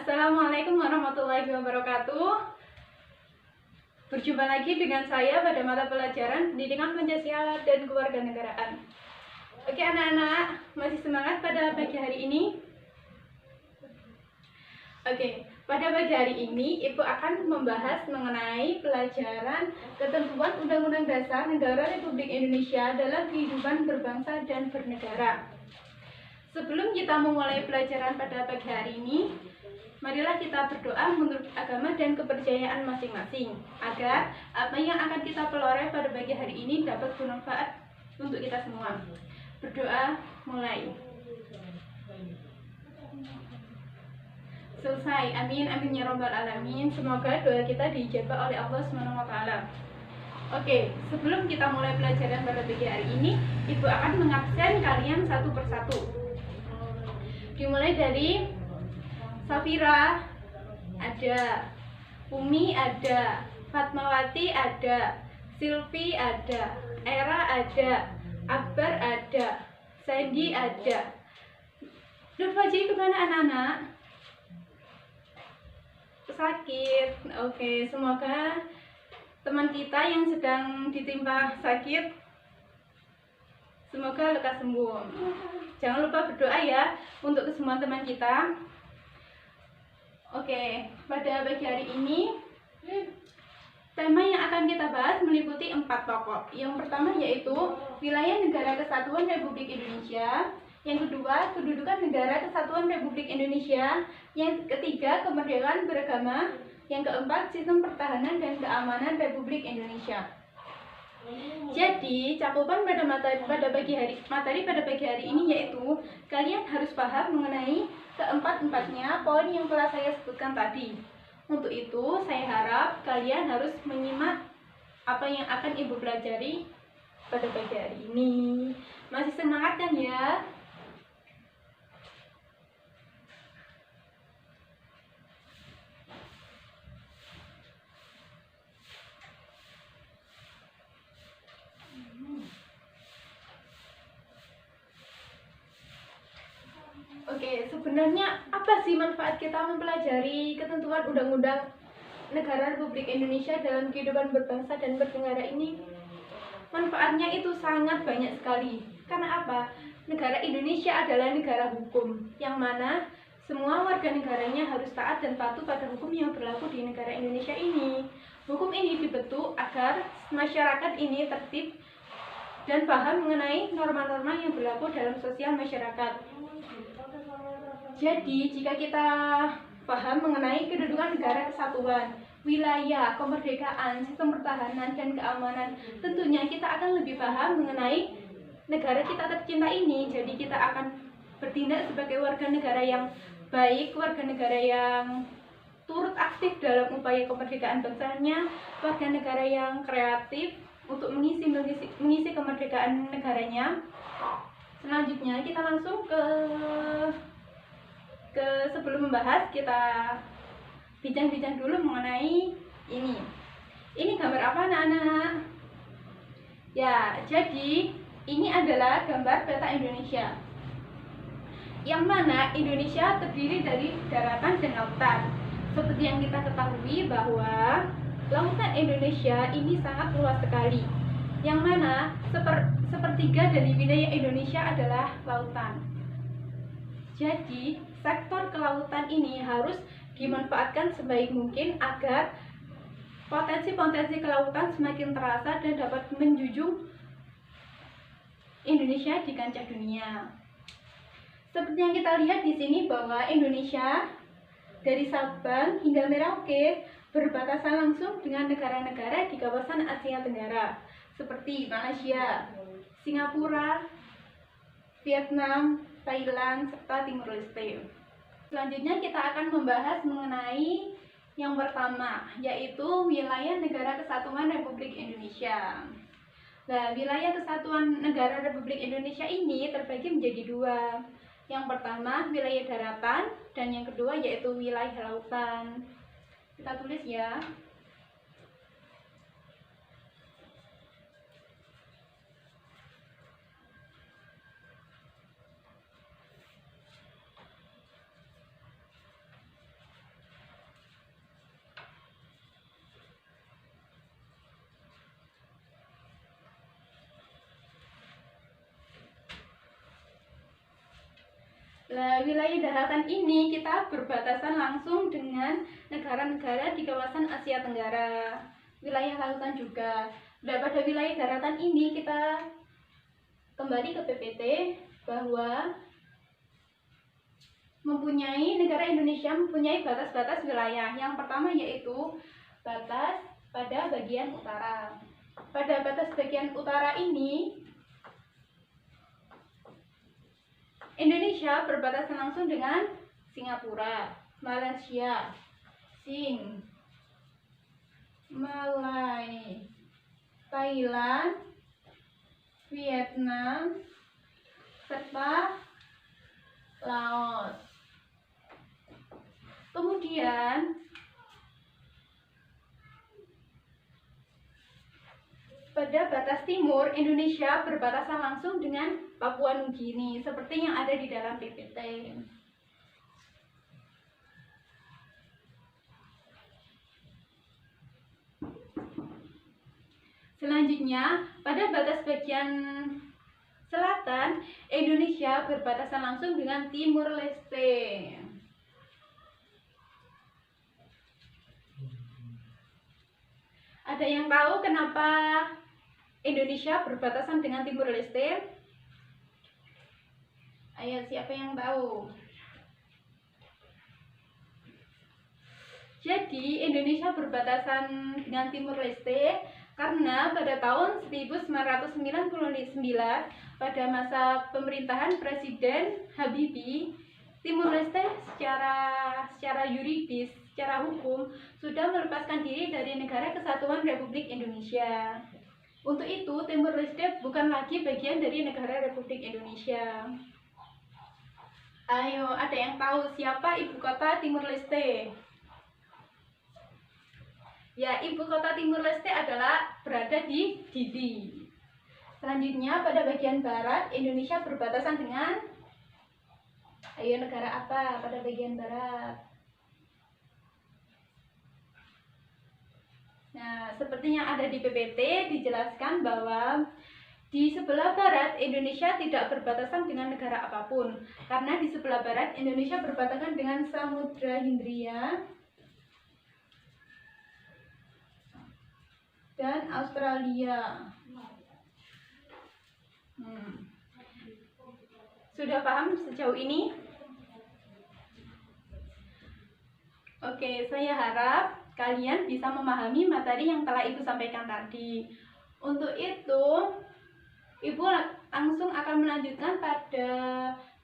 Assalamualaikum warahmatullahi wabarakatuh. Berjumpa lagi dengan saya pada mata pelajaran Pendidikan Pancasila dan Kewarganegaraan. Oke anak-anak, masih semangat pada pagi hari ini? Oke, pada pagi hari ini Ibu akan membahas mengenai pelajaran ketentuan Undang-Undang Dasar Negara Republik Indonesia dalam kehidupan berbangsa dan bernegara. Sebelum kita memulai pelajaran pada pagi hari ini, marilah kita berdoa menurut agama dan kepercayaan masing-masing, agar apa yang akan kita peloreh pada pagi hari ini dapat bermanfaat untuk kita semua. Berdoa mulai. Selesai. Amin, amin ya robbal alamin. Semoga doa kita diijabah oleh Allah SWT. Oke, sebelum kita mulai pelajaran pada pagi hari ini, Ibu akan mengabsen kalian satu persatu. Dimulai dari Safira, ada Umi, ada Fatmawati, ada Silvi, ada Era, ada Akbar, ada Sandy, ada Nur Fajri. Kemana anak-anak? Sakit. Oke, semoga teman kita yang sedang ditimpa sakit semoga lekas sembuh. Jangan lupa berdoa ya untuk kesembuhan teman kita. Oke, pada pagi hari ini tema yang akan kita bahas meliputi 4 pokok. Yang pertama yaitu wilayah negara kesatuan Republik Indonesia. Yang kedua, kedudukan negara kesatuan Republik Indonesia. Yang ketiga, kemerdekaan beragama. Yang keempat, sistem pertahanan dan keamanan Republik Indonesia. Jadi, cakupan pada materi pada pagi hari ini yaitu kalian harus paham mengenai keempat-empatnya poin yang telah saya sebutkan tadi. Untuk itu, saya harap kalian harus menyimak apa yang akan Ibu pelajari pada pagi hari ini. Masih semangat kan ya? Oke, sebenarnya apa sih manfaat kita mempelajari ketentuan Undang-Undang Negara Republik Indonesia dalam kehidupan berbangsa dan bernegara ini? Manfaatnya itu sangat banyak sekali. Karena apa? Negara Indonesia adalah negara hukum, yang mana semua warga negaranya harus taat dan patuh pada hukum yang berlaku di negara Indonesia ini. Hukum ini dibentuk agar masyarakat ini tertib dan paham mengenai norma-norma yang berlaku dalam sosial masyarakat. Jadi, jika kita paham mengenai kedudukan negara kesatuan, wilayah, kemerdekaan, sistem pertahanan, dan keamanan, tentunya kita akan lebih paham mengenai negara kita tercinta ini. Jadi, kita akan bertindak sebagai warga negara yang baik, warga negara yang turut aktif dalam upaya kemerdekaan bangsanya, warga negara yang kreatif untuk mengisi kemerdekaan negaranya. Selanjutnya, kita langsung ke sebelum membahas, kita bincang-bincang dulu mengenai ini. Ini gambar apa anak-anak? Ya, jadi ini adalah gambar peta Indonesia, yang mana Indonesia terdiri dari daratan dan lautan. Seperti yang kita ketahui bahwa lautan Indonesia ini sangat luas sekali, yang mana sepertiga dari wilayah Indonesia adalah lautan. Jadi, sektor kelautan ini harus dimanfaatkan sebaik mungkin agar potensi-potensi kelautan semakin terasa dan dapat menjunjung Indonesia di kancah dunia. Seperti yang kita lihat di sini bahwa Indonesia dari Sabang hingga Merauke berbatasan langsung dengan negara-negara di kawasan Asia Tenggara seperti Malaysia, Singapura, Vietnam, Thailand, serta Timur Leste. Selanjutnya kita akan membahas mengenai yang pertama, yaitu wilayah negara kesatuan Republik Indonesia. Nah, wilayah kesatuan negara Republik Indonesia ini terbagi menjadi 2. Yang pertama, wilayah daratan, dan yang kedua yaitu wilayah lautan. Kita tulis ya. Wilayah daratan ini kita berbatasan langsung dengan negara-negara di kawasan Asia Tenggara. Wilayah lautan juga. Pada wilayah daratan ini kita kembali ke PPT bahwa negara Indonesia mempunyai batas-batas wilayah. Yang pertama yaitu batas pada bagian utara. Pada batas bagian utara ini Indonesia berbatasan langsung dengan Singapura, Malaysia, Malai, Thailand, Vietnam, serta Laos. Kemudian pada batas timur, Indonesia berbatasan langsung dengan Papua Nugini, seperti yang ada di dalam PPT. Selanjutnya, pada batas bagian selatan, Indonesia berbatasan langsung dengan Timur Leste. Ada yang tahu kenapa Indonesia berbatasan dengan Timur Leste? Ayo, siapa yang tahu? Jadi, Indonesia berbatasan dengan Timur Leste karena pada tahun 1999 pada masa pemerintahan Presiden Habibie, Timur Leste secara yuridis, secara hukum sudah melepaskan diri dari Negara Kesatuan Republik Indonesia. Untuk itu, Timur Leste bukan lagi bagian dari Negara Republik Indonesia. Ayo, ada yang tahu siapa ibu kota Timur Leste? Ya, ibu kota Timur Leste adalah berada di Dili. Selanjutnya, pada bagian barat, Indonesia berbatasan dengan negara apa pada bagian barat? Nah, seperti yang ada di PPT dijelaskan bahwa di sebelah barat Indonesia tidak berbatasan dengan negara apapun, karena di sebelah barat Indonesia berbatasan dengan Samudra Hindia dan Australia. Sudah paham sejauh ini? Oke, saya harap kalian bisa memahami materi yang telah Ibu sampaikan tadi. Untuk itu, Ibu langsung akan melanjutkan pada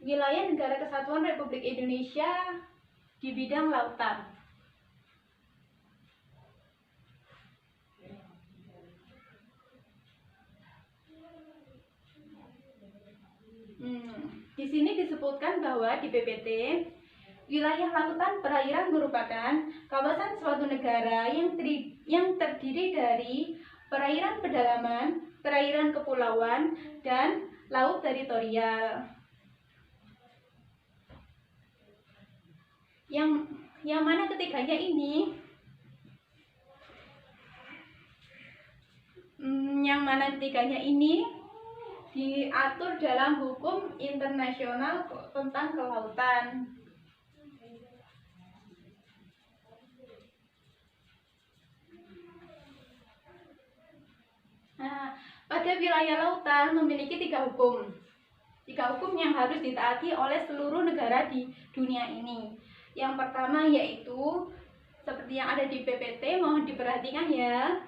wilayah Negara Kesatuan Republik Indonesia di bidang lautan. Di sini disebutkan bahwa di PPT, wilayah lautan perairan merupakan kawasan suatu negara yang terdiri dari perairan pedalaman, perairan kepulauan, dan laut teritorial. Yang mana ketiganya ini? Diatur dalam hukum internasional tentang kelautan. Nah, pada wilayah lautan memiliki 3 hukum. 3 hukum yang harus ditaati oleh seluruh negara di dunia ini. Yang pertama yaitu seperti yang ada di PPT, mohon diperhatikan ya.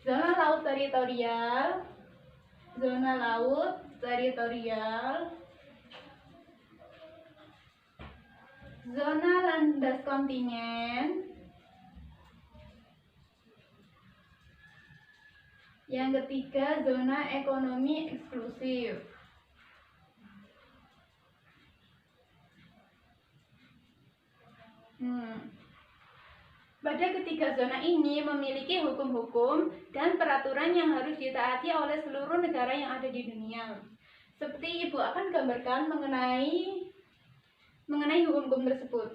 Zona laut teritorial, zona landas kontinen, yang ketiga zona ekonomi eksklusif. Pada ketiga zona ini memiliki hukum-hukum dan peraturan yang harus ditaati oleh seluruh negara yang ada di dunia. Seperti Ibu akan gambarkan mengenai hukum-hukum tersebut.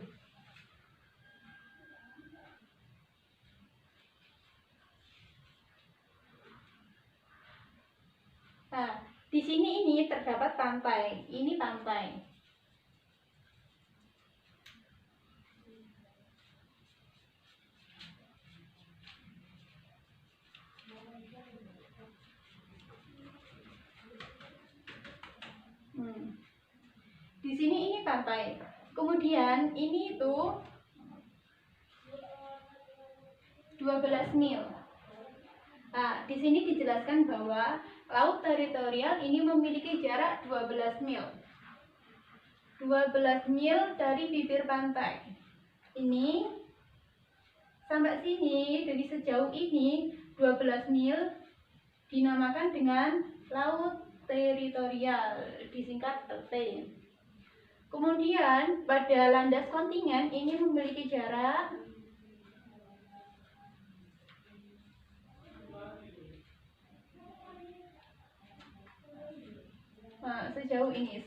Nah, di sini ini terdapat pantai. Ini pantai. Di sini ini pantai. Kemudian ini itu 12 mil. Nah, di sini dijelaskan bahwa laut teritorial ini memiliki jarak 12 mil. 12 mil dari bibir pantai. Ini sampai sini, dari sejauh ini 12 mil dinamakan dengan laut teritorial, disingkat LT. Kemudian pada landas kontinen ini memiliki jarak sejauh ini.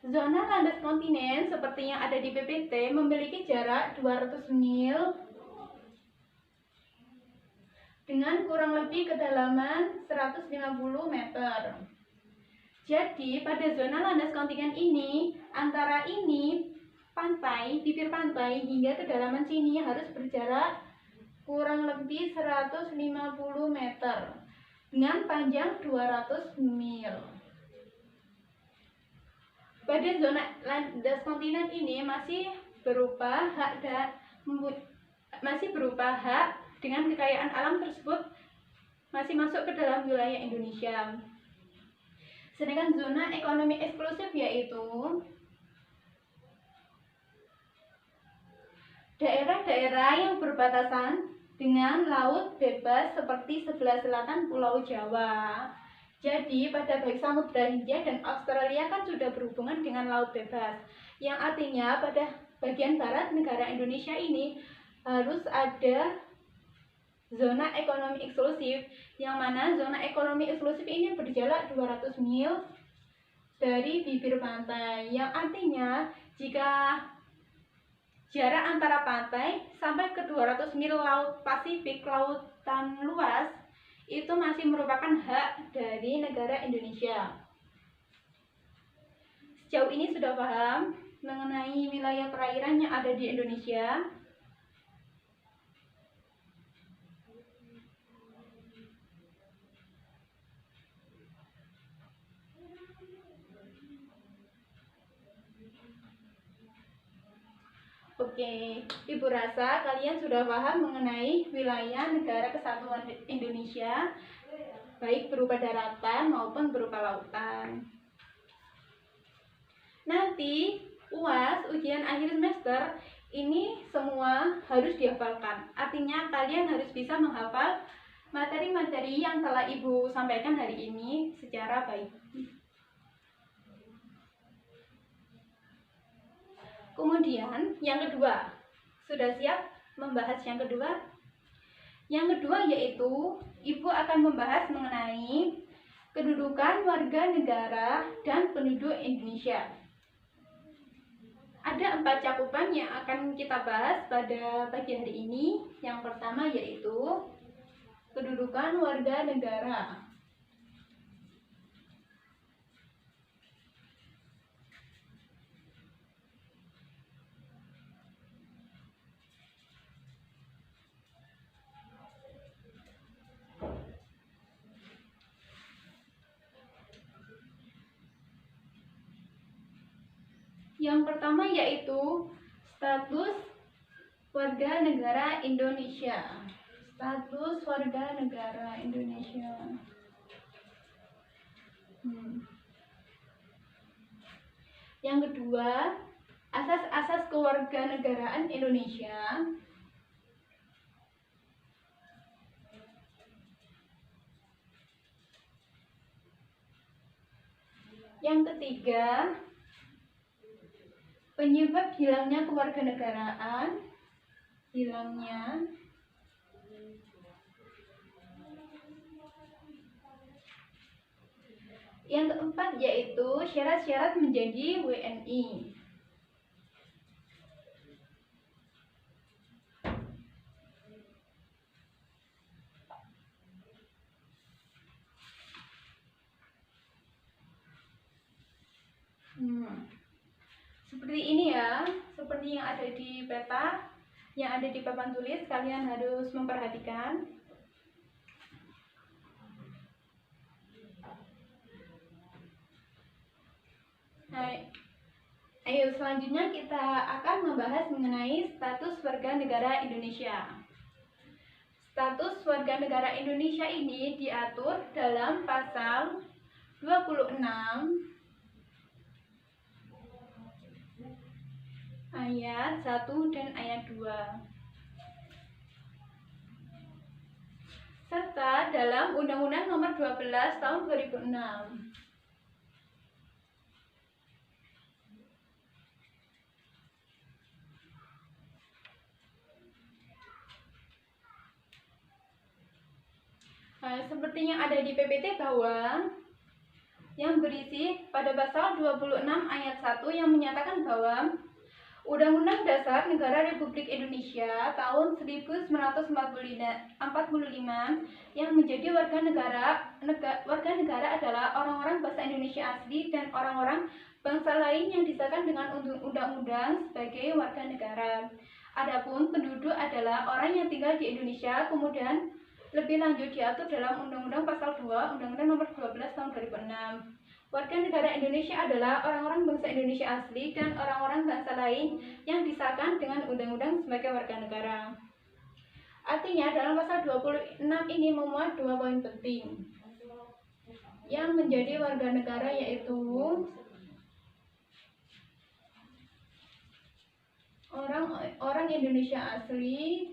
Zona landas kontinen seperti yang ada di PPT memiliki jarak 200 mil dengan kurang lebih kedalaman 150 meter. Jadi pada zona landas kontinen ini, antara ini pantai, bibir pantai hingga kedalaman sini harus berjarak kurang lebih 150 meter dengan panjang 200 mil. Pada zona landas kontinen ini masih berupa hak dengan kekayaan alam tersebut masih masuk ke dalam wilayah Indonesia. Sedangkan zona ekonomi eksklusif yaitu daerah-daerah yang berbatasan dengan laut bebas seperti sebelah selatan Pulau Jawa. Jadi pada baik Samudra Hindia dan Australia kan sudah berhubungan dengan laut bebas, yang artinya pada bagian barat negara Indonesia ini harus ada zona ekonomi eksklusif, yang mana zona ekonomi eksklusif ini berjarak 200 mil dari bibir pantai, yang artinya jika jarak antara pantai sampai ke 200 mil laut Pasifik, lautan luas, itu masih merupakan hak dari negara Indonesia. Sejauh ini sudah paham mengenai wilayah perairan yang ada di Indonesia? Oke, Ibu rasa kalian sudah paham mengenai wilayah Negara Kesatuan Indonesia, baik berupa daratan maupun berupa lautan. Nanti UAS, ujian akhir semester, ini semua harus dihafalkan. Artinya kalian harus bisa menghafal materi-materi yang telah Ibu sampaikan hari ini secara baik. Kemudian yang kedua, sudah siap membahas yang kedua? Yang kedua yaitu Ibu akan membahas mengenai kedudukan warga negara dan penduduk Indonesia. Ada 4 cakupan yang akan kita bahas pada pagi hari ini. Yang pertama yaitu kedudukan warga negara. Yang pertama yaitu status warga negara Indonesia. Status warga negara Indonesia. Yang kedua, asas-asas kewarganegaraan Indonesia. Yang ketiga, penyebab hilangnya kewarganegaraan. Yang keempat yaitu syarat-syarat menjadi WNI. Seperti ini ya, seperti yang ada di peta, yang ada di papan tulis, kalian harus memperhatikan. selanjutnya kita akan membahas mengenai status warga negara Indonesia. Status warga negara Indonesia ini diatur dalam pasal 26 ayat 1 dan ayat 2 serta dalam Undang-Undang Nomor 12 Tahun 2006. Seperti yang ada di PPT bawah, yang berisi pada pasal 26 ayat 1 yang menyatakan bahwa Undang-Undang Dasar Negara Republik Indonesia tahun 1945 yang menjadi warga negara adalah orang-orang bangsa Indonesia asli dan orang-orang bangsa lain yang disahkan dengan undang-undang sebagai warga negara. Adapun penduduk adalah orang yang tinggal di Indonesia, kemudian lebih lanjut diatur dalam Undang-Undang Pasal 2 Undang-Undang Nomor 12 Tahun 2006. Warga negara Indonesia adalah orang-orang bangsa Indonesia asli dan orang-orang bangsa lain yang disahkan dengan undang-undang sebagai warga negara. Artinya dalam pasal 26 ini memuat 2 poin penting yang menjadi warga negara, yaitu orang Indonesia asli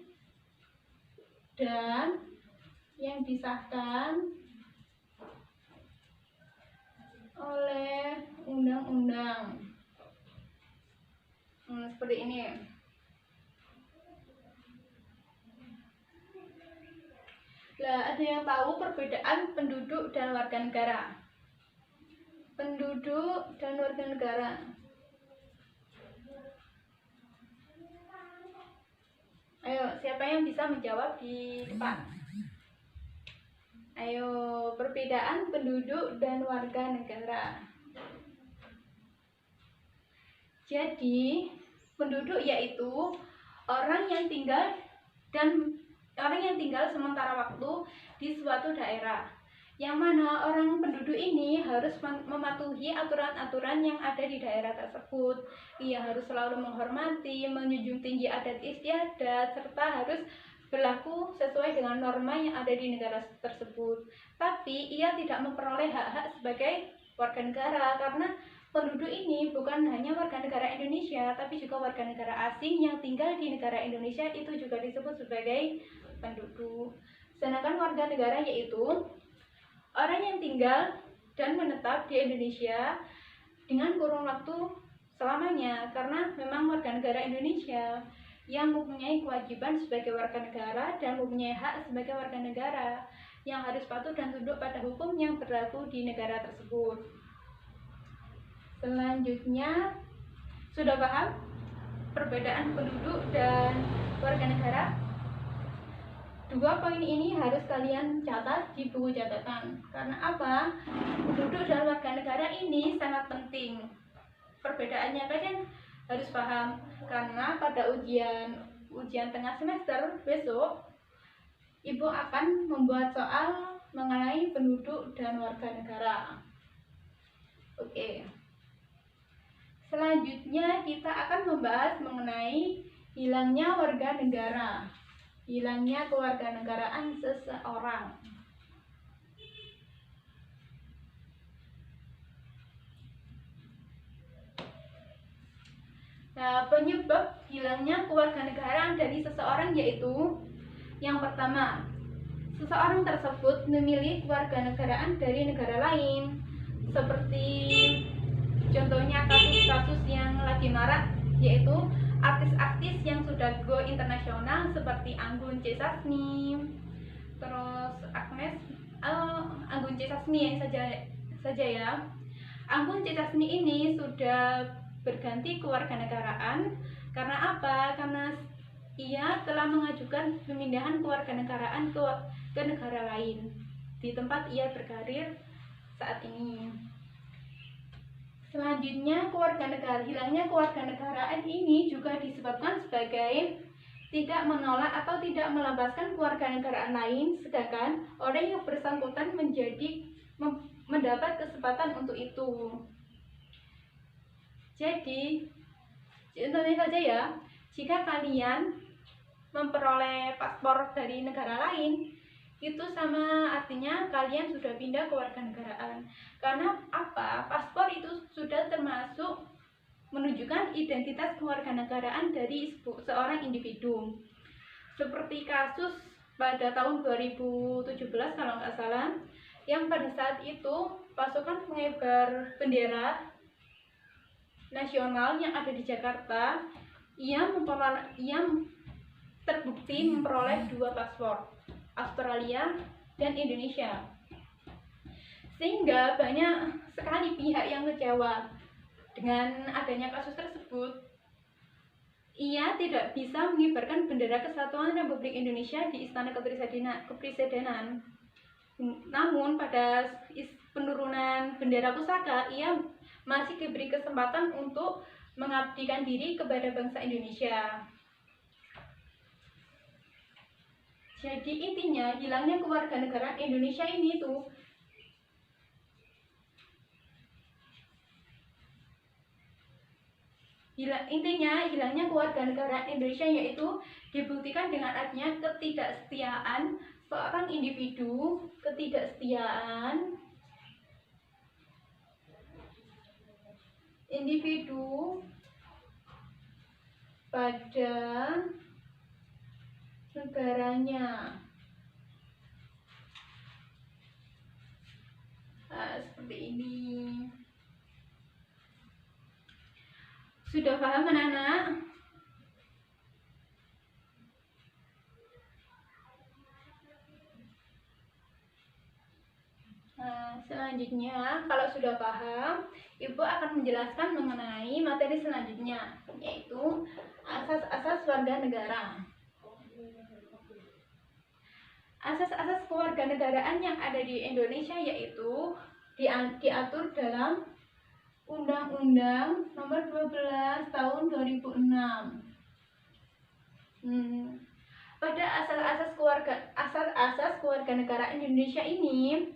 dan yang disahkan oleh undang-undang. Seperti ini. Lah, ada yang tahu perbedaan penduduk dan warga negara? Penduduk dan warga negara. Ayo, siapa yang bisa menjawab di depan? Ayo, perbedaan penduduk dan warga negara. Jadi, penduduk yaitu orang yang tinggal sementara waktu di suatu daerah, yang mana orang penduduk ini harus mematuhi aturan-aturan yang ada di daerah tersebut. Ia harus selalu menghormati, menjunjung tinggi adat istiadat, serta harus berlaku sesuai dengan norma yang ada di negara tersebut. Tapi ia tidak memperoleh hak-hak sebagai warga negara, karena penduduk ini bukan hanya warga negara Indonesia, tapi juga warga negara asing yang tinggal di negara Indonesia, itu juga disebut sebagai penduduk. Sedangkan warga negara yaitu orang yang tinggal dan menetap di Indonesia dengan kurun waktu selamanya, karena memang warga negara Indonesia yang mempunyai kewajiban sebagai warga negara dan mempunyai hak sebagai warga negara yang harus patuh dan tunduk pada hukum yang berlaku di negara tersebut. Selanjutnya, sudah paham perbedaan penduduk dan warga negara? 2 poin ini harus kalian catat di buku catatan. Karena apa? Penduduk dan warga negara ini sangat penting. Perbedaannya kalian harus paham, karena pada ujian tengah semester besok Ibu akan membuat soal mengenai penduduk dan warga negara. Oke. Selanjutnya kita akan membahas mengenai hilangnya warga negara, hilangnya kewarganegaraan seseorang. Nah, penyebab hilangnya kewarganegaraan dari seseorang yaitu yang pertama, seseorang tersebut memilih kewarganegaraan dari negara lain, seperti contohnya kasus-kasus yang lagi marak, yaitu artis-artis yang sudah go internasional seperti Anggun C. Sasmi, terus Anggun C. Sasmi saja ya. Anggun C. Sasmi ini sudah berganti kewarganegaraan. Karena apa? Karena ia telah mengajukan pemindahan kewarganegaraan ke negara lain di tempat ia berkarir saat ini. Selanjutnya, hilangnya kewarganegaraan ini juga disebabkan sebagai tidak menolak atau tidak melepaskan kewarganegaraan lain, sedangkan orang yang bersangkutan mendapat kesempatan untuk itu. Jadi, Contohnya saja ya, jika kalian memperoleh paspor dari negara lain, itu sama artinya kalian sudah pindah kewarganegaraan. Karena apa? Paspor itu sudah termasuk menunjukkan identitas kewarganegaraan dari seorang individu. Seperti kasus pada tahun 2017 kalau nggak salah, yang pada saat itu pasukan pengibar bendera nasional yang ada di Jakarta, ia terbukti memperoleh 2 paspor, Australia dan Indonesia. Sehingga banyak sekali pihak yang kecewa dengan adanya kasus tersebut. Ia tidak bisa mengibarkan bendera Kesatuan Republik Indonesia di Istana Kepresidenan. Namun pada penurunan bendera pusaka, ia masih diberi kesempatan untuk mengabdikan diri kepada bangsa Indonesia. Jadi intinya hilangnya kewarganegaraan Indonesia ini tuh hilangnya kewarganegaraan Indonesia yaitu dibuktikan dengan adanya ketidaksetiaan seorang individu, pada negaranya. Seperti ini. Sudah paham anak-anak? Selanjutnya, kalau sudah paham, Ibu akan menjelaskan mengenai materi selanjutnya, yaitu asas-asas warga negara. Asas-asas kewarganegaraan yang ada di Indonesia yaitu diatur dalam Undang-Undang Nomor 12 Tahun 2006. Pada asas-asas kewarganegaraan Indonesia ini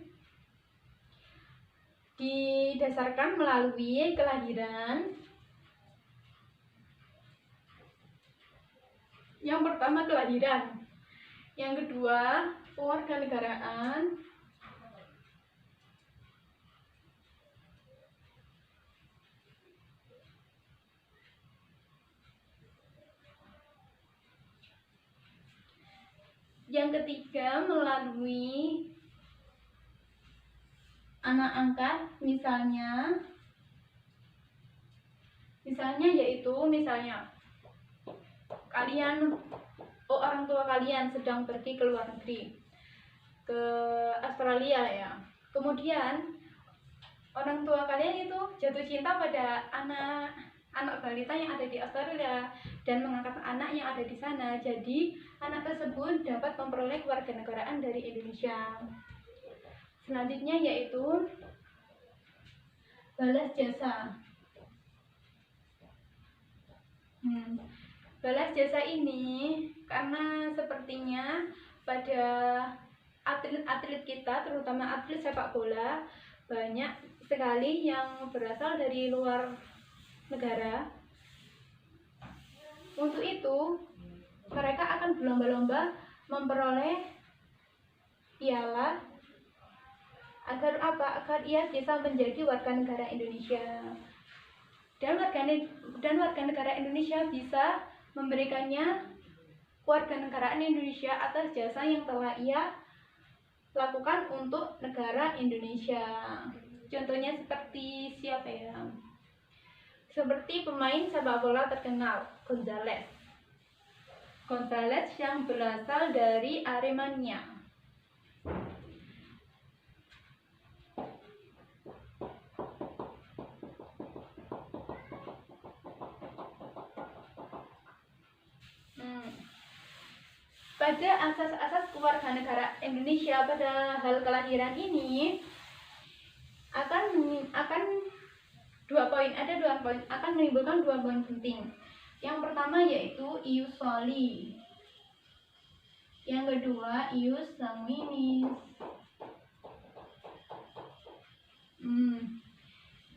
didasarkan melalui kelahiran. Yang pertama kelahiran, yang kedua kewarganegaraan, yang ketiga melalui anak angkat, misalnya kalian, orang tua kalian sedang pergi ke luar negeri, ke Australia ya. Kemudian orang tua kalian itu jatuh cinta pada anak balita yang ada di Australia dan mengangkat anak yang ada di sana. Jadi anak tersebut dapat memperoleh kewarganegaraan dari Indonesia. Selanjutnya yaitu balas jasa. Balas jasa ini karena sepertinya pada atlet-atlet kita, terutama atlet sepak bola, banyak sekali yang berasal dari luar negara. Untuk itu, mereka akan berlomba-lomba memperoleh piala agar ia bisa menjadi warga negara Indonesia. Dan warga negara Indonesia bisa memberikannya kewarganegaraan Indonesia atas jasa yang telah ia lakukan untuk negara Indonesia. Contohnya seperti siapa ya? Seperti pemain sepak bola terkenal Gonzalez yang berasal dari Aremania. Pada asas-asas kewarganegaraan Indonesia pada hal kelahiran ini akan menimbulkan 2 poin penting. Yang pertama yaitu ius soli, yang kedua ius sanguinis.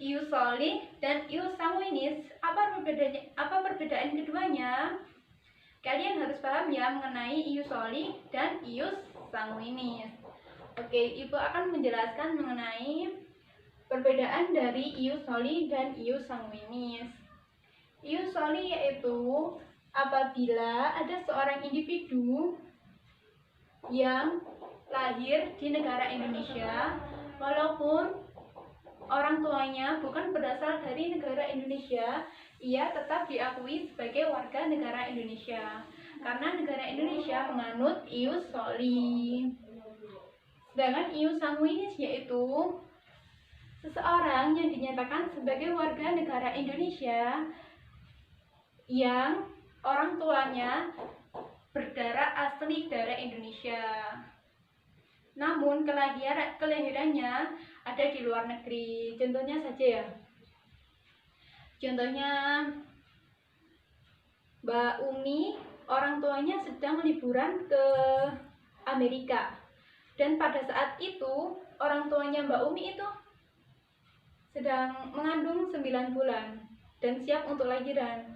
Ius soli dan ius sanguinis Apa perbedaan keduanya? Kalian harus paham ya mengenai ius soli dan ius sanguinis. Oke, Ibu akan menjelaskan mengenai perbedaan dari ius soli dan ius sanguinis. Ius soli yaitu apabila ada seorang individu yang lahir di negara Indonesia, walaupun orang tuanya bukan berasal dari negara Indonesia, ia tetap diakui sebagai warga negara Indonesia karena negara Indonesia menganut ius soli. Sedangkan ius sanguinis yaitu seseorang yang dinyatakan sebagai warga negara Indonesia yang orang tuanya berdarah asli darah Indonesia, namun kelahirannya ada di luar negeri. Contohnya saja ya. Contohnya Mbak Umi, orang tuanya sedang liburan ke Amerika. Dan pada saat itu, orang tuanya Mbak Umi itu sedang mengandung 9 bulan dan siap untuk lahiran.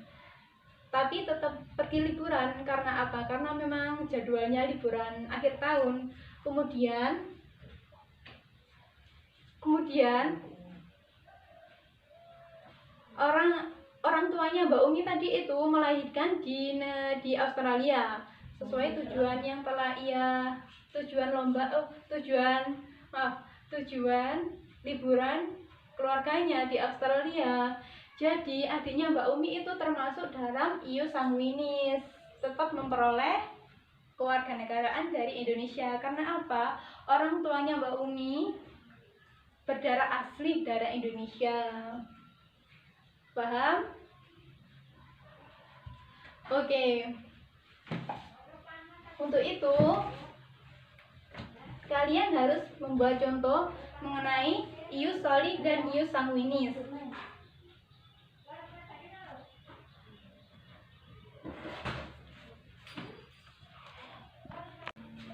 Tapi tetap pergi liburan karena apa? Karena memang jadwalnya liburan akhir tahun. Kemudian orang tuanya Mbak Umi tadi itu melahirkan di Australia sesuai tujuan yang telah ia tujuan liburan keluarganya di Australia. Jadi adiknya Mbak Umi itu termasuk dalam ius sanguinis, tetap memperoleh kewarganegaraan dari Indonesia. Karena apa? Orang tuanya Mbak Umi berdarah asli darah Indonesia. Paham? Oke. Untuk itu, kalian harus membuat contoh mengenai ius soli dan ius sanguinis.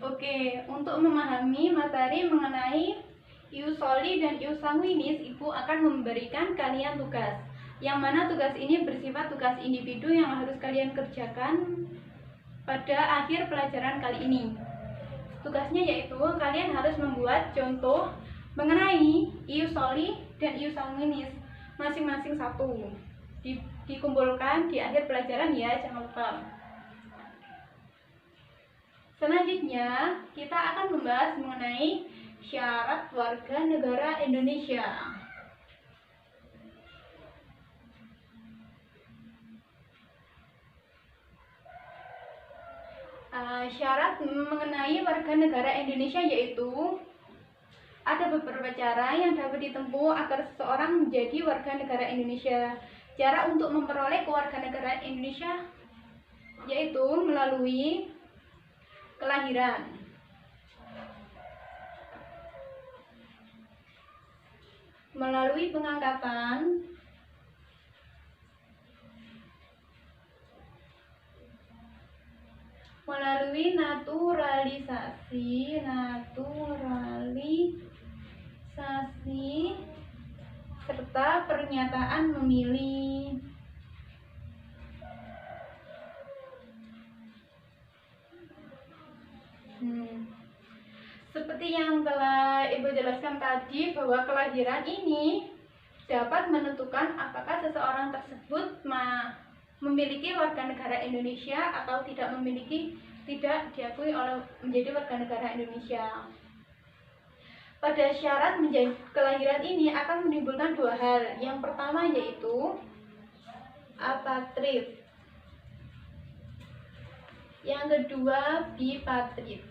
Oke, untuk memahami materi mengenai ius soli dan ius sanguinis, Ibu akan memberikan kalian tugas. Yang mana tugas ini bersifat tugas individu yang harus kalian kerjakan pada akhir pelajaran kali ini. Tugasnya yaitu kalian harus membuat contoh mengenai ius soli dan ius sanguinis masing-masing satu. Dikumpulkan di akhir pelajaran ya, jangan lupa. Selanjutnya, kita akan membahas mengenai syarat warga negara Indonesia. Syarat mengenai warga negara Indonesia yaitu ada beberapa cara yang dapat ditempuh agar seseorang menjadi warga negara Indonesia. Cara untuk memperoleh kewarganegaraan Indonesia yaitu melalui kelahiran, melalui pengangkatan, melalui naturalisasi, serta pernyataan memilih. Seperti yang telah Ibu jelaskan tadi, bahwa kelahiran ini dapat menentukan apakah seseorang tersebut memiliki warga negara Indonesia atau tidak diakui menjadi warga negara Indonesia. Pada syarat menjadi kelahiran ini akan menimbulkan dua hal. Yang pertama yaitu apatrid. Yang kedua bipatrid.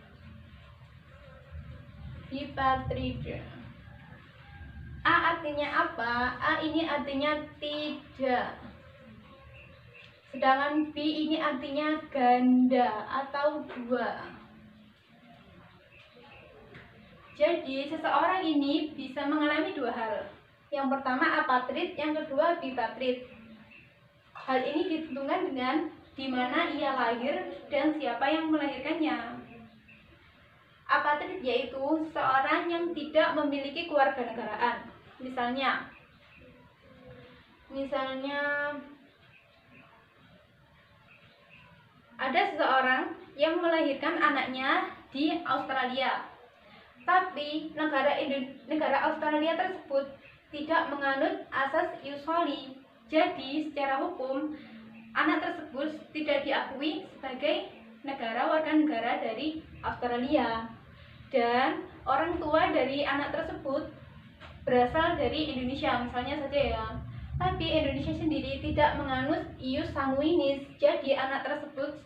A artinya apa? A ini artinya tidak. Sedangkan B ini artinya ganda atau dua. Jadi seseorang ini bisa mengalami dua hal. Yang pertama apatrid, yang kedua bipatrid. Hal ini ditentukan dengan di mana ia lahir dan siapa yang melahirkannya. Apatrid yaitu seorang yang tidak memiliki kewarganegaraan. Misalnya Ada seseorang yang melahirkan anaknya di Australia, tapi negara Australia tersebut tidak menganut asas ius soli. Jadi secara hukum anak tersebut tidak diakui sebagai warga negara dari Australia, dan orang tua dari anak tersebut berasal dari Indonesia misalnya saja ya. Tapi Indonesia sendiri tidak menganut ius sanguinis, jadi anak tersebut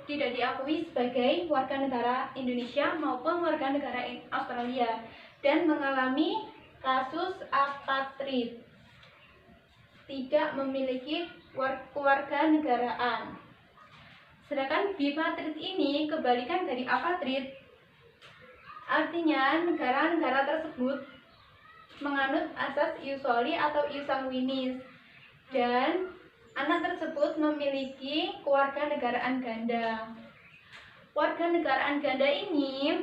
tidak diakui sebagai warga negara Indonesia maupun warga negara Australia dan mengalami kasus apatrid, tidak memiliki kewarganegaraan. Sedangkan bipatrid ini kebalikan dari apatrid, artinya negara-negara tersebut menganut asas ius soli atau ius sanguinis, dan anak tersebut memiliki kewarganegaraan ganda. Warganegaraan ganda ini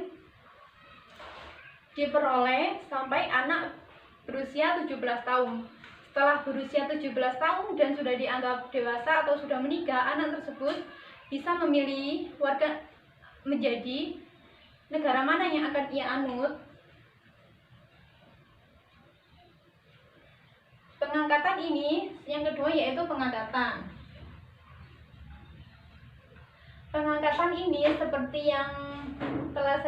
diperoleh sampai anak berusia 17 tahun. Setelah berusia 17 tahun dan sudah dianggap dewasa atau sudah menikah, anak tersebut bisa memilih menjadi negara mana yang akan ia anut. Pengangkatan ini yang kedua yaitu pengangkatan. Pengangkatan ini seperti yang telah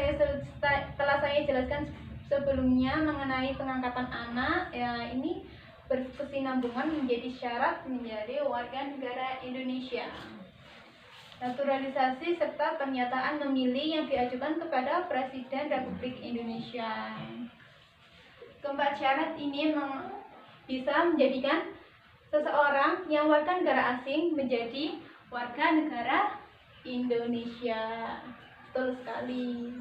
saya jelaskan sebelumnya mengenai pengangkatan anak, ya ini berkesinambungan menjadi syarat menjadi warga negara Indonesia. Naturalisasi serta pernyataan memilih yang diajukan kepada Presiden Republik Indonesia. Keempat syarat ini bisa menjadikan seseorang yang warga negara asing menjadi warga negara Indonesia. Betul sekali.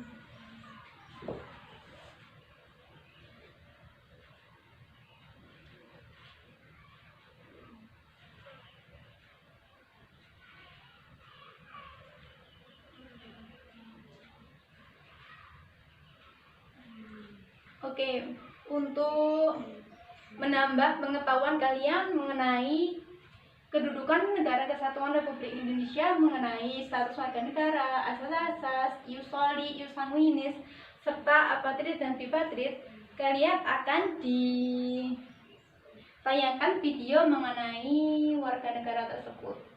Oke, untuk menambah pengetahuan kalian mengenai kedudukan Negara Kesatuan Republik Indonesia, mengenai status warga negara, asas-asas, ius soli, ius sanguinis, serta apatrid dan bipatrid, kalian akan ditayangkan video mengenai warga negara tersebut.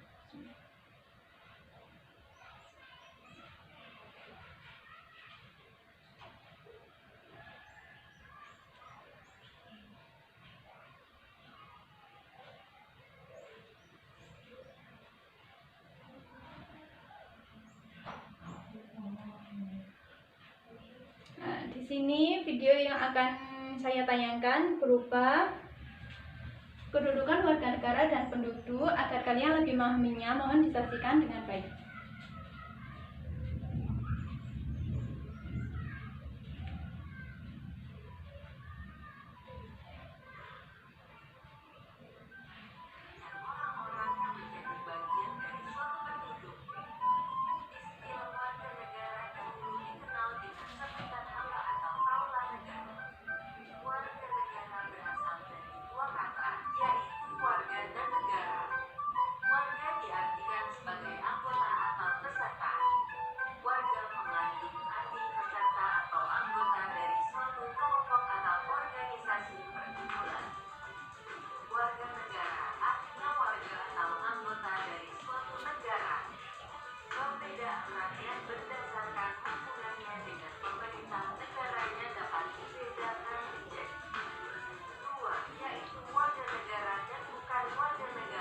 Di sini video yang akan saya tayangkan berupa kedudukan warga negara dan penduduk. Agar kalian lebih memahaminya, mohon disaksikan dengan baik.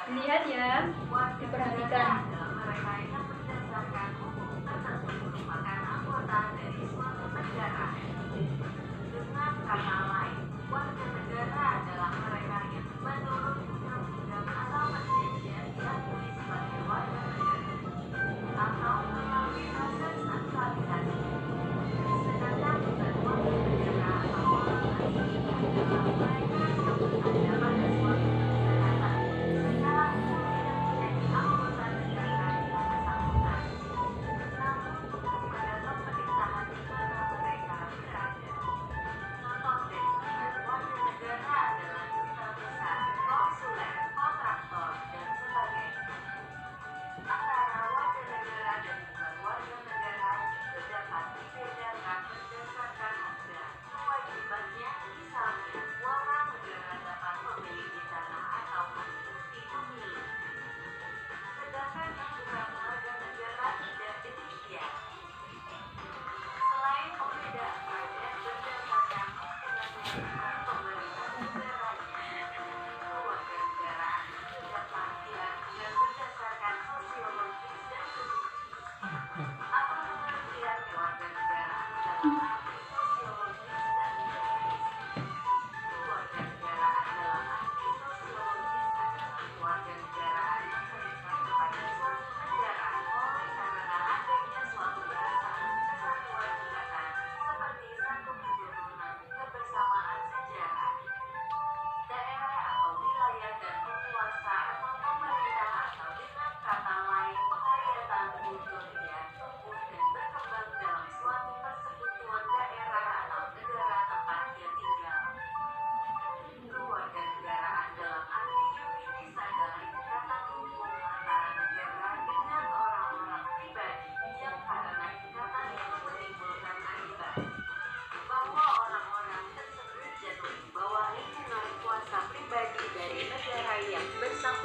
Lihat ya, diperhatikan.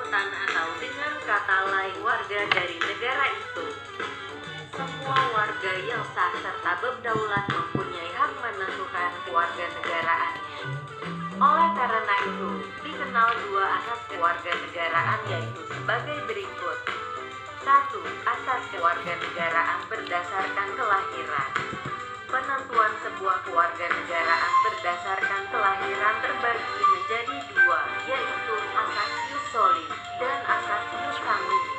Atau dengan kata lain warga dari negara itu. Semua warga yang sah serta berdaulat mempunyai hak menentukan kewarganegaraannya. Oleh karena itu, dikenal dua asas kewarganegaraan yaitu sebagai berikut. 1. Asas kewarganegaraan berdasarkan kelahiran. Penentuan sebuah kewarganegaraan berdasarkan kelahiran terbagi menjadi dua, yaitu asas ius soli dan asas ius sanguinis.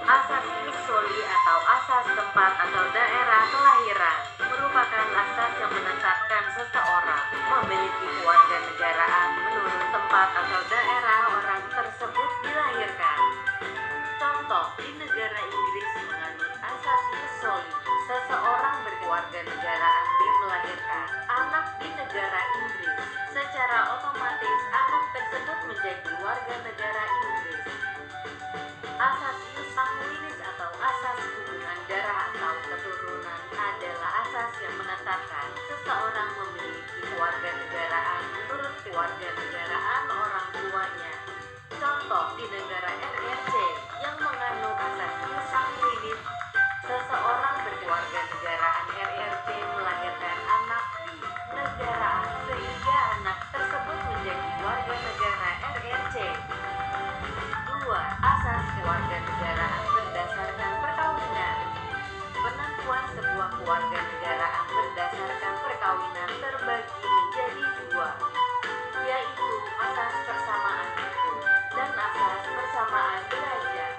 Asas ius soli atau asas tempat atau daerah kelahiran merupakan asas yang menetapkan seseorang memiliki kewarganegaraan menurut tempat atau daerah orang tersebut dilahirkan. Contoh, di negara Inggris menganut asas ius soli, seseorang berkewarganegaraan melahirkan anak di negara Inggris. Secara otomatis anak tersebut menjadi warga negara Inggris. Asas ius sanguinis atau asas hubungan darah atau keturunan adalah asas yang menetapkan seseorang memiliki kewarganegaraan menurut kewarganegaraan orang tuanya. Contoh, di negara RRC yang menganut asas ius sanguinis, seseorang berkewarganegaraan RRC melahirkan anak di negara A sehingga anak tersebut menjadi warga negara RRC. 2. Asas kewarganegaraan berdasarkan perkawinan. Penentuan sebuah kewarganegaraan berdasarkan perkawinan terbagi menjadi dua, yaitu asas persamaan hukum dan asas persamaan derajat.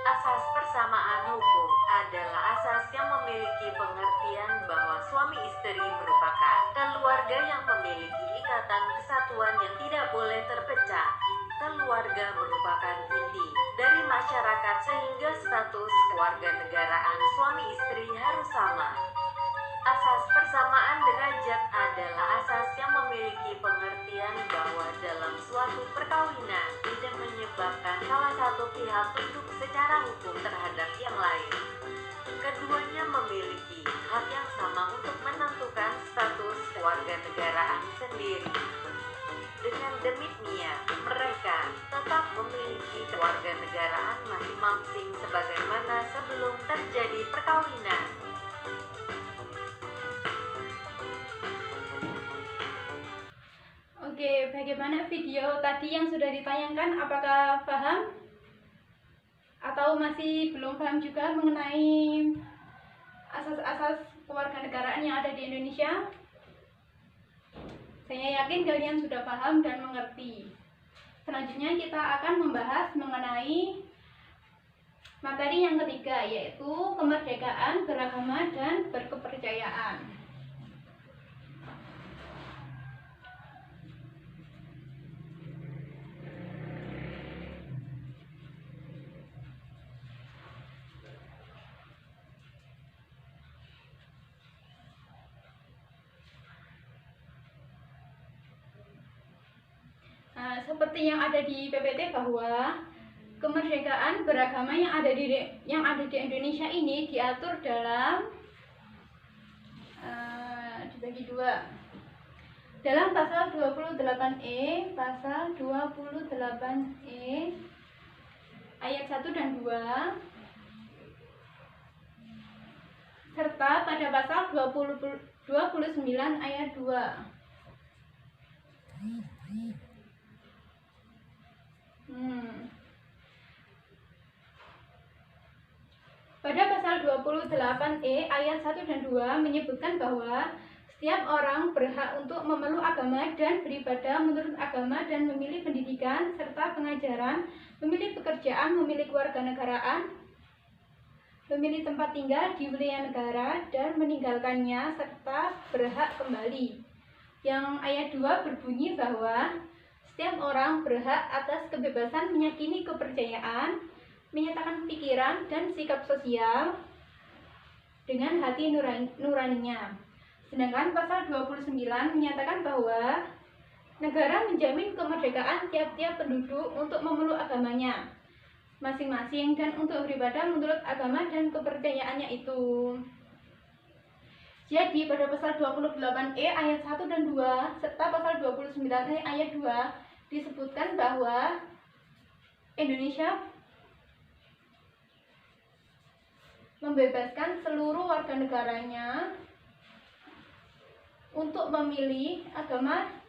Asas persamaan hukum adalah asas yang memiliki pengertian bahwa suami istri merupakan keluarga yang memiliki ikatan kesatuan yang tidak boleh terpecah. Keluarga merupakan inti dari masyarakat sehingga status kewarganegaraan suami istri harus sama. Asas persamaan derajat adalah asas yang memiliki pengertian bahwa dalam suatu perkawinan tidak menyebabkan salah satu pihak tunduk secara hukum terhadap yang lain. Keduanya memiliki hak yang sama untuk menentukan status kewarganegaraan sendiri. Dengan demikian, mereka tetap memiliki kewarganegaraan masing-masing sebagaimana sebelum terjadi perkawinan. Oke, bagaimana video tadi yang sudah ditayangkan? Apakah paham? Atau masih belum paham juga mengenai asas-asas kewarganegaraan yang ada di Indonesia? Saya yakin kalian sudah paham dan mengerti. Selanjutnya kita akan membahas mengenai materi yang ketiga, yaitu kemerdekaan beragama dan berkepercayaan. Seperti yang ada di PPT bahwa kemerdekaan beragama yang ada di Indonesia ini diatur dalam dibagi dua. Dalam pasal 28E, pasal 28E ayat 1 dan 2, serta pada pasal 29 ayat 2. Pada pasal 28E ayat 1 dan 2 menyebutkan bahwa setiap orang berhak untuk memeluk agama dan beribadah menurut agama dan memilih pendidikan serta pengajaran, memilih pekerjaan, memilih kewarganegaraan, memilih tempat tinggal di wilayah negara dan meninggalkannya serta berhak kembali. Yang ayat 2 berbunyi bahwa setiap orang berhak atas kebebasan meyakini kepercayaan, menyatakan pikiran dan sikap sosial dengan hati nuraninya. Sedangkan pasal 29 menyatakan bahwa negara menjamin kemerdekaan tiap-tiap penduduk untuk memeluk agamanya masing-masing dan untuk beribadah menurut agama dan kepercayaannya itu. Jadi pada pasal 28E ayat 1 dan 2 serta pasal 29E ayat 2 disebutkan bahwa Indonesia membebaskan seluruh warga negaranya untuk memilih agama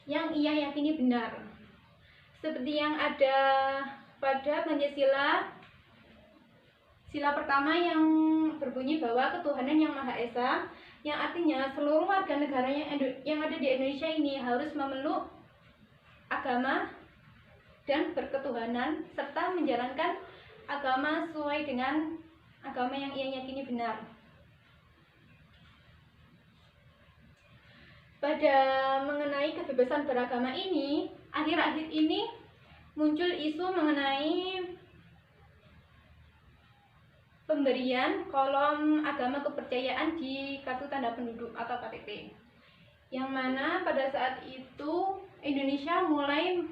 yang ia yakini benar. Seperti yang ada pada Pancasila, sila pertama yang berbunyi bahwa ketuhanan yang Maha Esa, yang artinya seluruh warga negara yang ada di Indonesia ini harus memeluk agama dan berketuhanan serta menjalankan agama sesuai dengan agama yang ia yakini benar. Pada mengenai kebebasan beragama ini, akhir-akhir ini muncul isu mengenai pemberian kolom agama kepercayaan di kartu tanda penduduk atau KTP, yang mana pada saat itu Indonesia mulai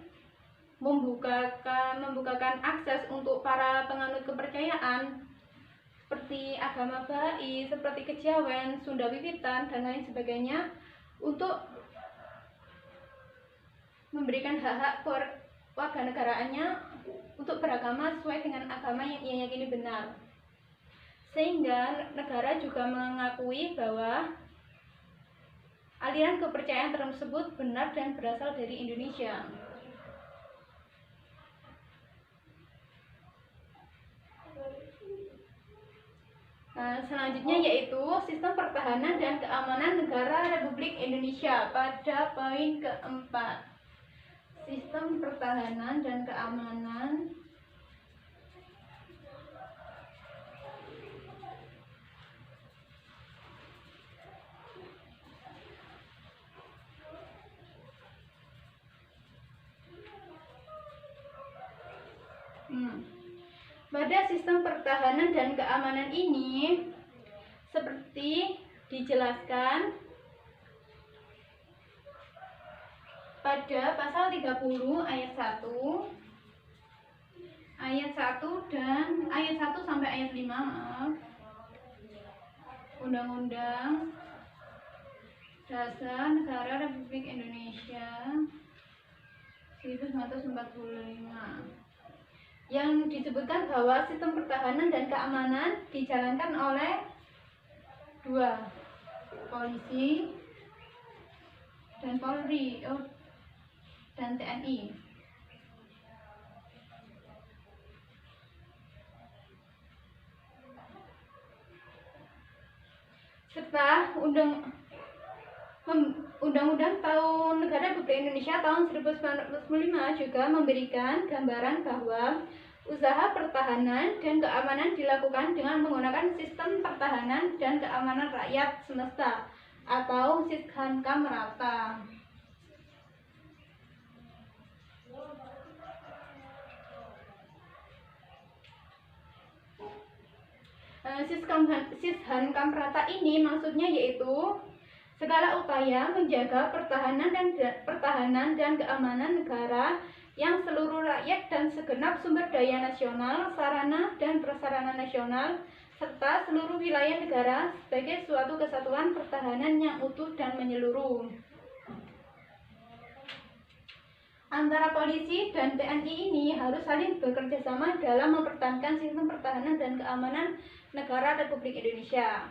membukakan akses untuk para penganut kepercayaan seperti agama Bahai, seperti Kejawen, Sunda Wiwitan, dan lain sebagainya untuk memberikan hak-hak warga negaraannya untuk beragama sesuai dengan agama yang ia yakini benar. Sehingga negara juga mengakui bahwa aliran kepercayaan tersebut benar dan berasal dari Indonesia. Nah, selanjutnya yaitu sistem pertahanan dan keamanan negara Republik Indonesia pada poin keempat. Sistem pertahanan dan keamanan Pada sistem pertahanan dan keamanan ini, seperti dijelaskan pada pasal 30 ayat 1 dan ayat 1 sampai ayat 5 Undang-Undang Dasar Negara Republik Indonesia 1945, yang disebutkan bahwa sistem pertahanan dan keamanan dijalankan oleh dua, polisi dan Polri dan TNI. Serta Undang-Undang Tahun Negara Republik Indonesia tahun 1945 juga memberikan gambaran bahwa usaha pertahanan dan keamanan dilakukan dengan menggunakan sistem pertahanan dan keamanan rakyat semesta atau Sishankam Rata. Sishankam Rata ini maksudnya yaitu segala upaya menjaga pertahanan dan keamanan negara yang seluruh rakyat dan segenap sumber daya nasional, sarana dan prasarana nasional, serta seluruh wilayah negara sebagai suatu kesatuan pertahanan yang utuh dan menyeluruh. Antara polisi dan TNI ini harus saling bekerja sama dalam mempertahankan sistem pertahanan dan keamanan negara Republik Indonesia.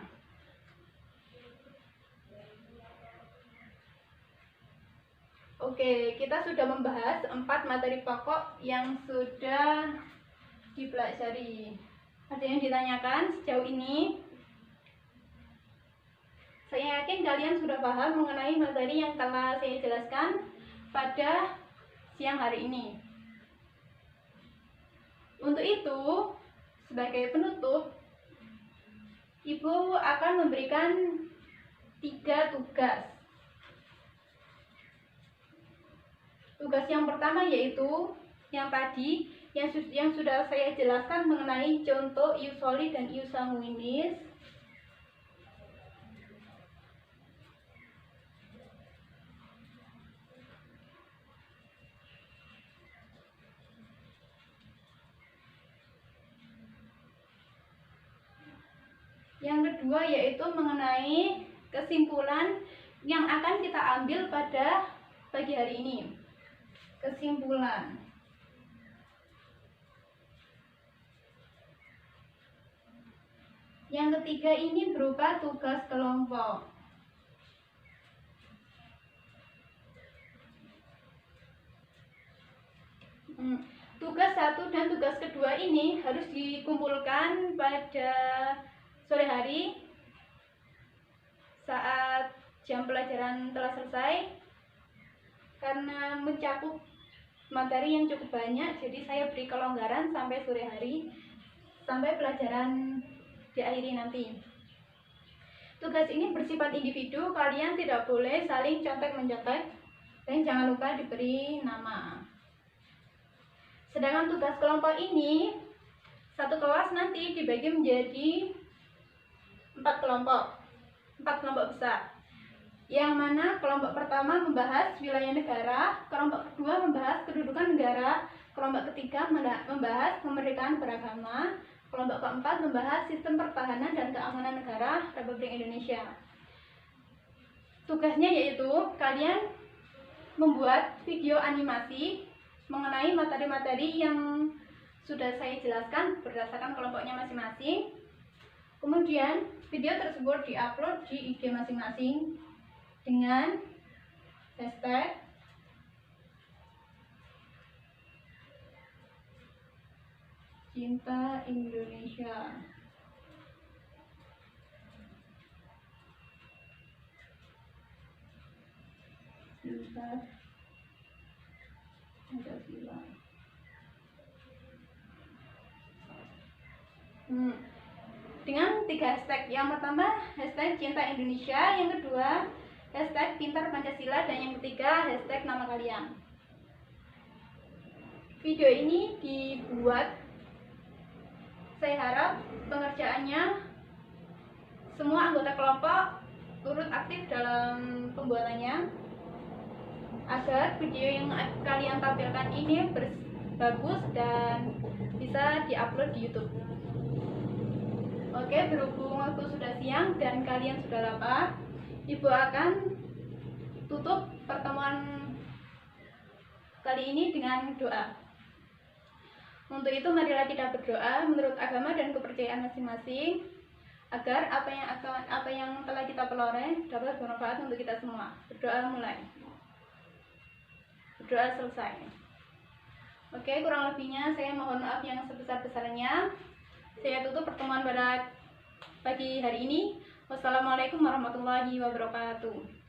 Oke, kita sudah membahas 4 materi pokok yang sudah dipelajari. Ada yang ditanyakan sejauh ini? Saya yakin kalian sudah paham mengenai materi yang telah saya jelaskan pada siang hari ini. Untuk itu, sebagai penutup, Ibu akan memberikan 3 tugas. Tugas yang pertama yaitu yang tadi yang sudah saya jelaskan mengenai contoh ius soli dan ius sanguinis. Yang kedua yaitu mengenai kesimpulan yang akan kita ambil pada pagi hari ini. Kesimpulan. Yang ketiga ini berupa tugas kelompok. Tugas 1 dan tugas kedua ini harus dikumpulkan pada sore hari saat jam pelajaran telah selesai. Karena mencakup materi yang cukup banyak, jadi saya beri kelonggaran sampai sore hari, sampai pelajaran diakhiri nanti. Tugas ini bersifat individu, kalian tidak boleh saling contek-mencontek, dan jangan lupa diberi nama. Sedangkan tugas kelompok ini, satu kelas nanti dibagi menjadi 4 kelompok besar. Yang mana kelompok pertama membahas wilayah negara, kelompok kedua membahas kedudukan negara, kelompok ketiga membahas kemerdekaan beragama, kelompok keempat membahas sistem pertahanan dan keamanan negara Republik Indonesia. Tugasnya yaitu kalian membuat video animasi mengenai materi-materi yang sudah saya jelaskan berdasarkan kelompoknya masing-masing. Kemudian video tersebut diupload di IG masing-masing dengan hashtag Cinta Indonesia. Cinta Pancasila. Dengan 3 hashtag. Yang pertama hashtag Cinta Indonesia, yang kedua hashtag Pintar Pancasila, dan yang ketiga hashtag nama kalian. Video ini dibuat, saya harap pengerjaannya semua anggota kelompok turut aktif dalam pembuatannya, agar video yang kalian tampilkan ini bagus dan bisa diupload di YouTube. Oke, berhubung waktu sudah siang dan kalian sudah lapar, Ibu akan tutup pertemuan kali ini dengan doa. Untuk itu marilah kita berdoa menurut agama dan kepercayaan masing-masing, agar apa yang telah kita peroleh dapat bermanfaat untuk kita semua. Berdoa mulai. Berdoa selesai. Oke, kurang lebihnya saya mohon maaf yang sebesar-besarnya. Saya tutup pertemuan pada pagi hari ini. Wassalamualaikum warahmatullahi wabarakatuh.